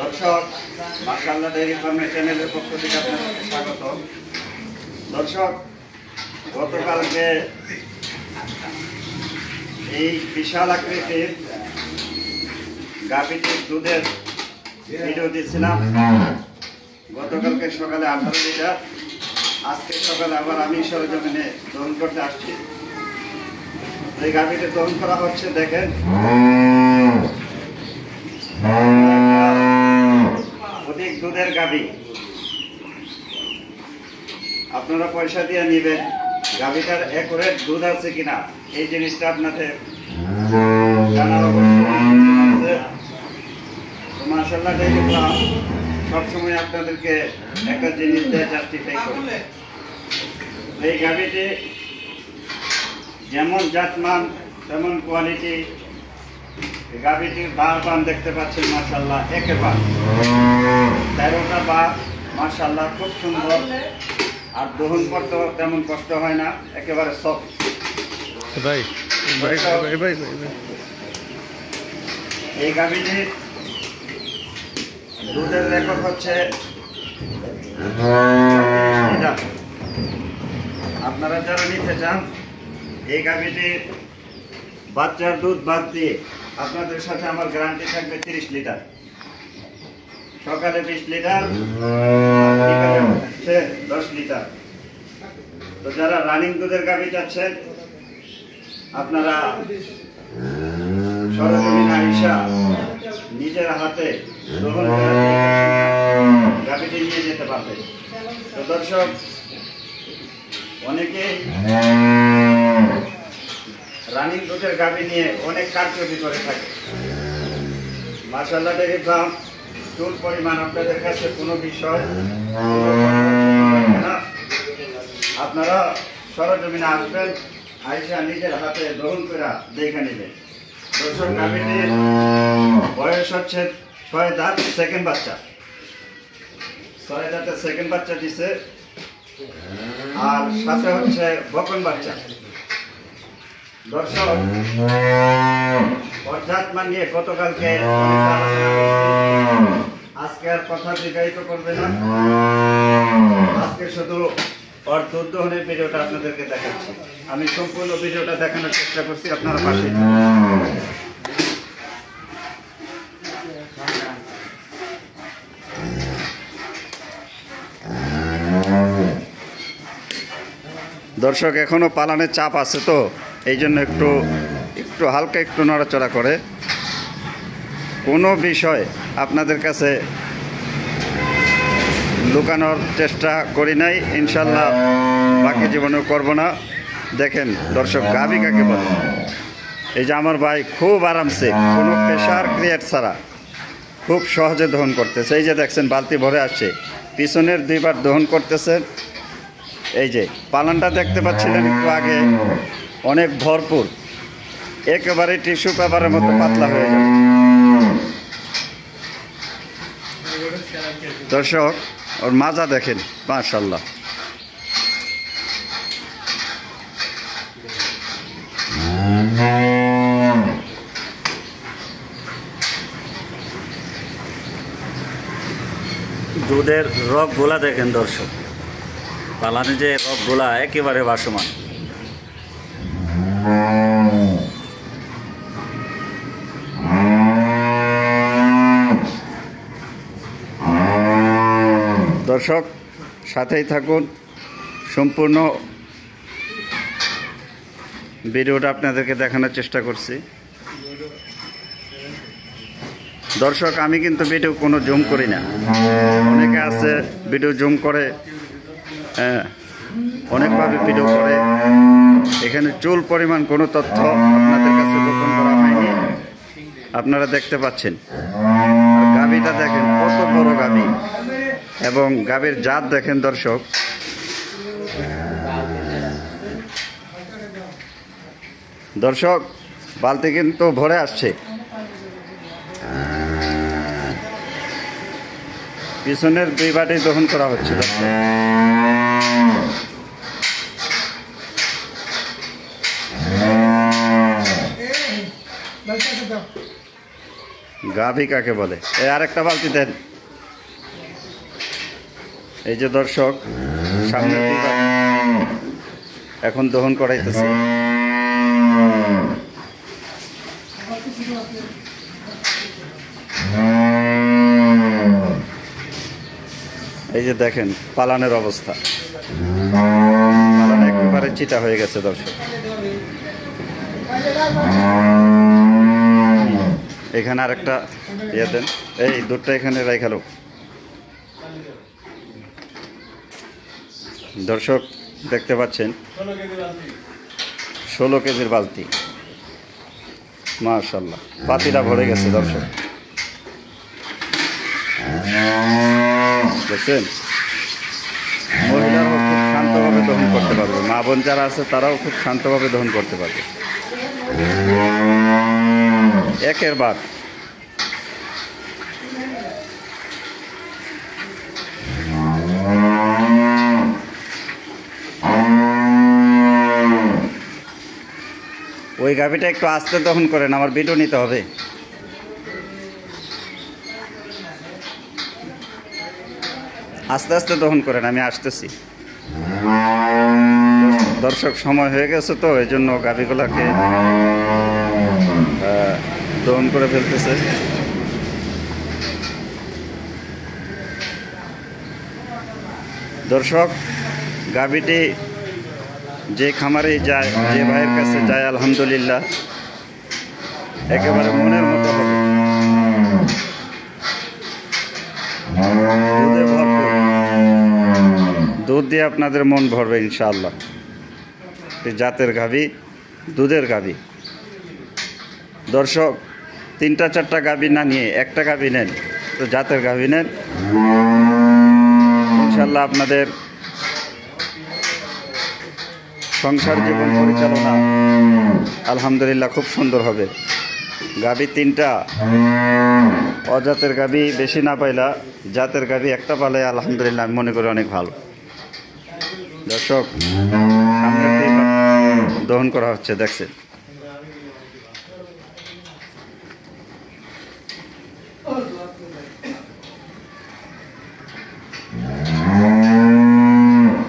দর্শক, মাশাআল্লাহ ডেইরি ফার্মের চ্যানেলের পক্ষ থেকে আপনাদেরকে স্বাগত। দর্শক, গতকালকে এই বিশাল আকৃতির গাভীটির দুধের ভিডিও দিয়েছিলাম। গতকালকে সকালে 18 লিটার, আজকে সকালে আবার আমি সরজমিনে দহন করতে আসছি। এই গাভীটি দহন করা হচ্ছে, দেখেন অধিক দুধের গাভী। আপনারা পয়সা দিয়ে নেবেন, গাভীটার অ্যাকুরেট দুধ আছে কিনা এই জিনিসটা আপনাদের জানার অবশ্যই। মাশাআল্লাহ ডেইরি ফার্ম সবসময় আপনাদেরকে একটা জিনিস দিয়ে জাস্টিফাই করে। এই গাভীটি যেমন জাতমান তেমন কোয়ালিটি। গাভীটির বান দেখতে পাচ্ছেন, মাশাআল্লাহ একে পান 13টা বা, মাশাআল্লাহ খুব সুন্দর। আর দহন করতে তেমন কষ্ট হয় না, একেবারে সফট। এই গাভীটির দুধের রেকর্ড হচ্ছে, আপনারা যারা নিতে চান এই গাভীটির বাচ্চার দুধ বাদ দিয়ে আপনাদের সাথে আমার গ্যারান্টি থাকবে 30 লিটার। সকালে 20 লিটার, বিকালে 10 লিটার। তো যারা রানিং দুধের গাভী চাচ্ছেন আপনারা সরজমিনে আইসা নিজের হাতে গাভীটি নিয়ে যেতে পারবেন। তো দর্শক, অনেকে রানিং দুধের গাভী নিয়ে অনেক কারচুপি করে থাকে। মাশাআল্লাহ ডেইরি ফার্ম চুল পরিমাণ আপনাদের কাছে কোনো বিষয় না। আপনারা সরজমিনে আসবেন, আইসা নিজের হাতে দহন করে দেখে নেবেন। দর্শক, গাভীটির বয়স হচ্ছে 6 দাঁত, সেকেন্ড বাচ্চা। 6 দাঁতের সেকেন্ড বাচ্চা দিছে, আর সাথে হচ্ছে বকন বাচ্চা। দর্শক, অর্থাৎ মানিয়ে গতকালকে আজকে আর কথা দীর্ঘায়িত করবে না। আজকে শুধু ওর দুধ দহনের ভিডিওটা আপনাদেরকে দেখাচ্ছি। আমি সম্পূর্ণ ভিডিওটা দেখানোর চেষ্টা করছি, আপনারা পাশে। দর্শক, এখনো পালানের চাপ আছে, তো এই জন্য একটু হালকা একটু নড়াচড়া করে। কোনো বিষয় আপনাদের কাছে লুকানোর চেষ্টা করি নাই, ইনশাল্লাহ বাকি জীবনেও করব না। দেখেন দর্শক, গাভী কাকে বলে। এই যে আমার ভাই খুব আরামসে, কোনো প্রেশার ক্রিয়েট ছাড়া খুব সহজে দহন করতেছে। এই যে দেখছেন বালতি ভরে আসছে, পিছনের 2বার দহন করতেছেন। এই যে পালানটা দেখতে পাচ্ছিলেন একটু আগে, অনেক ভরপুর, একেবারে টিস্যু পেপারের মতো পাতলা হয়ে যাবে। দর্শক, ওর মাজা দেখেন, মাশাআল্লাহ। দুধের রগগুলা দেখেন দর্শক, পালানে যে রগগুলা একেবারে ভাসমান। দর্শক, সাথেই থাকুন, সম্পূর্ণ ভিডিওটা আপনাদেরকে দেখানোর চেষ্টা করছি। দর্শক, আমি কিন্তু ভিডিও কোনো জুম করি না। অনেকে আছে ভিডিও জুম করে, অনেকভাবে ভিডিও করে। এখানে চুল পরিমাণ কোনো তথ্য আপনাদের কাছে গোপন করা হয়নি, আপনারা দেখতে পাচ্ছেন। গাভীটা দেখেন কত বড় গাভী, এবং গাভীর জাত দেখেন দর্শক। দর্শক, বালতি কিন্তু ভরে আসছে, পিছনের 2 বাটি দহন করা হচ্ছে। গাভী কাকে বলে? এই আরেকটা বালতি দেন। এই যে দর্শক, সামনে এখন দহন করাইতেছে। এই যে দেখেন পালানের অবস্থা, পালান একেবারে চিটা হয়ে গেছে দর্শক। এখানে আরেকটা ইয়ে দেন, এই দুধটা এখানে রাইখালো। দর্শক দেখতে পাচ্ছেন 16 কেজির বালতি, মাশাআল্লাহ পাতিটা ভরে গেছে দর্শক, দেখছেন। মহিলারাও খুব শান্তভাবে দহন করতে পারবে, মা বোন যারা আছে তারাও খুব শান্তভাবে দহন করতে পারবে। একের বাদ ওই গাভিটা একটু আস্তে দহন করেন, আমার ভিডিও নিতে হবে। আস্তে আস্তে দহন করেন, আমি আসতেছি। দর্শক সময় হয়ে গেছে তো, এই জন্য গাভিগুলাকে দহন করে ফেলতেছে। দর্শক গাভিটি যে খামারে যায়, যে ভাইয়ের কাছে যায়, আলহামদুলিল্লাহ একেবারে মনের মতো হবে, দুধে ভরপুর, দুধ দিয়ে আপনাদের মন ভরবে ইনশাআল্লাহ। জাতের গাভী, দুধের গাভী। দর্শক 3-4টা গাভী না নিয়ে একটা গাভী নেন, তো জাতের গাভী নেন, ইনশাআল্লাহ আপনাদের সংসার জীবন পরিচালনা আলহামদুলিল্লাহ খুব সুন্দর হবে। গাভী 3টা, অজাতের গাভী বেশি না পাইলা জাতের গাভী একটা পালে আলহামদুলিল্লাহ আমি মনে করি অনেক ভালো। দর্শক সামনের দিকে দহন করা হচ্ছে, দেখছেন।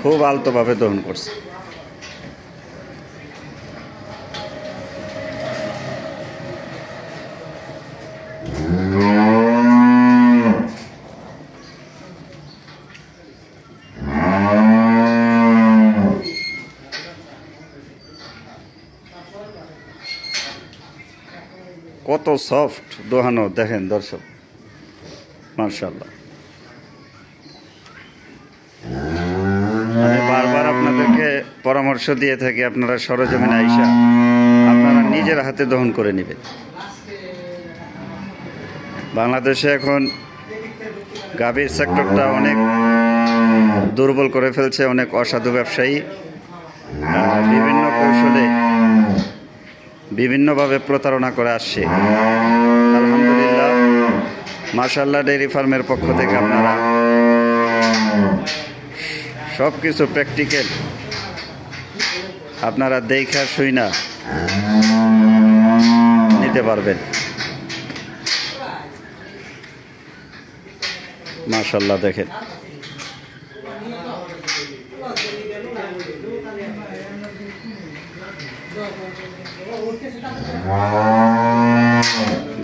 খুব আলতোভাবে দহন করছে। কত সফট দোহানো দেখেন দর্শক, মাশাআল্লাহ। আমি বারবার আপনাদেরকে পরামর্শ দিয়ে থাকি, আপনারা সরজমিনে আইসা আপনারা নিজের হাতে দহন করে নেবেন। বাংলাদেশে এখন গাভীর সেক্টরটা অনেক দুর্বল করে ফেলছে, অনেক অসাধু ব্যবসায়ী বিভিন্ন কৌশলে বিভিন্নভাবে প্রতারণা করে আসছে। আলহামদুলিল্লাহ মাশাআল্লাহ ডেইরি ফার্মের পক্ষ থেকে আপনারা সব কিছু প্র্যাকটিক্যাল আপনারা দেখা শুইনা নিতে পারবেন। মাশাআল্লাহ দেখেন,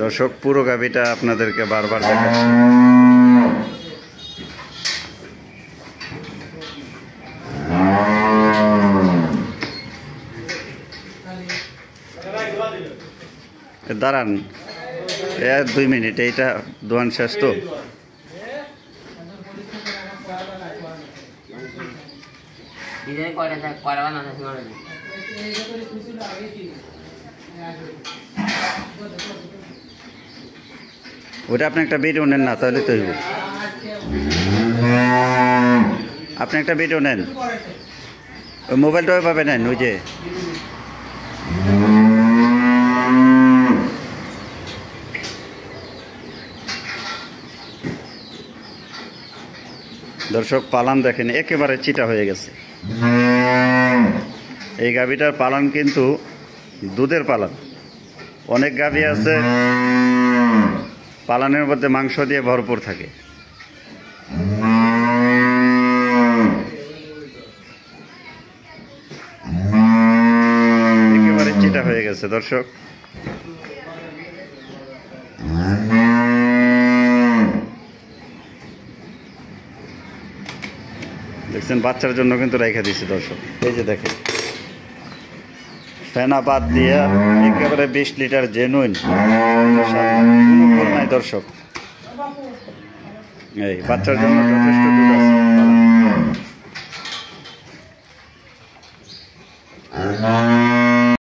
দর্শক পুরো গাভীটা আপনাদেরকে বারবার দেখাচ্ছি। দাঁড়ান 2 মিনিট, এইটা দোয়ান শেষ তো। ওটা আপনি একটা ভিডিও নেন না, তাহলে তো হইব। আপনি একটা ভিডিও নেন, ওই মোবাইলটা ওইভাবে নেন, ওই যে দর্শক পালান দেখেন একেবারে চিটা হয়ে গেছে। এই গাভীটার পালান কিন্তু দুধের পালান। অনেক গাভী আছে পালানের মধ্যে মাংস দিয়ে ভরপুর থাকে। একেবারে চিটা হয়ে গেছে দর্শক। দেখছেন বাচ্চার জন্য কিন্তু রেখে দিয়েছি দর্শক। এই যে দেখেন ফেনা বাদ দিয়ে একেবারে 20 লিটার জেনুইন, কোনো ভুল নাই দর্শক। এই বাচ্চার জন্য যথেষ্ট দুধ আছে।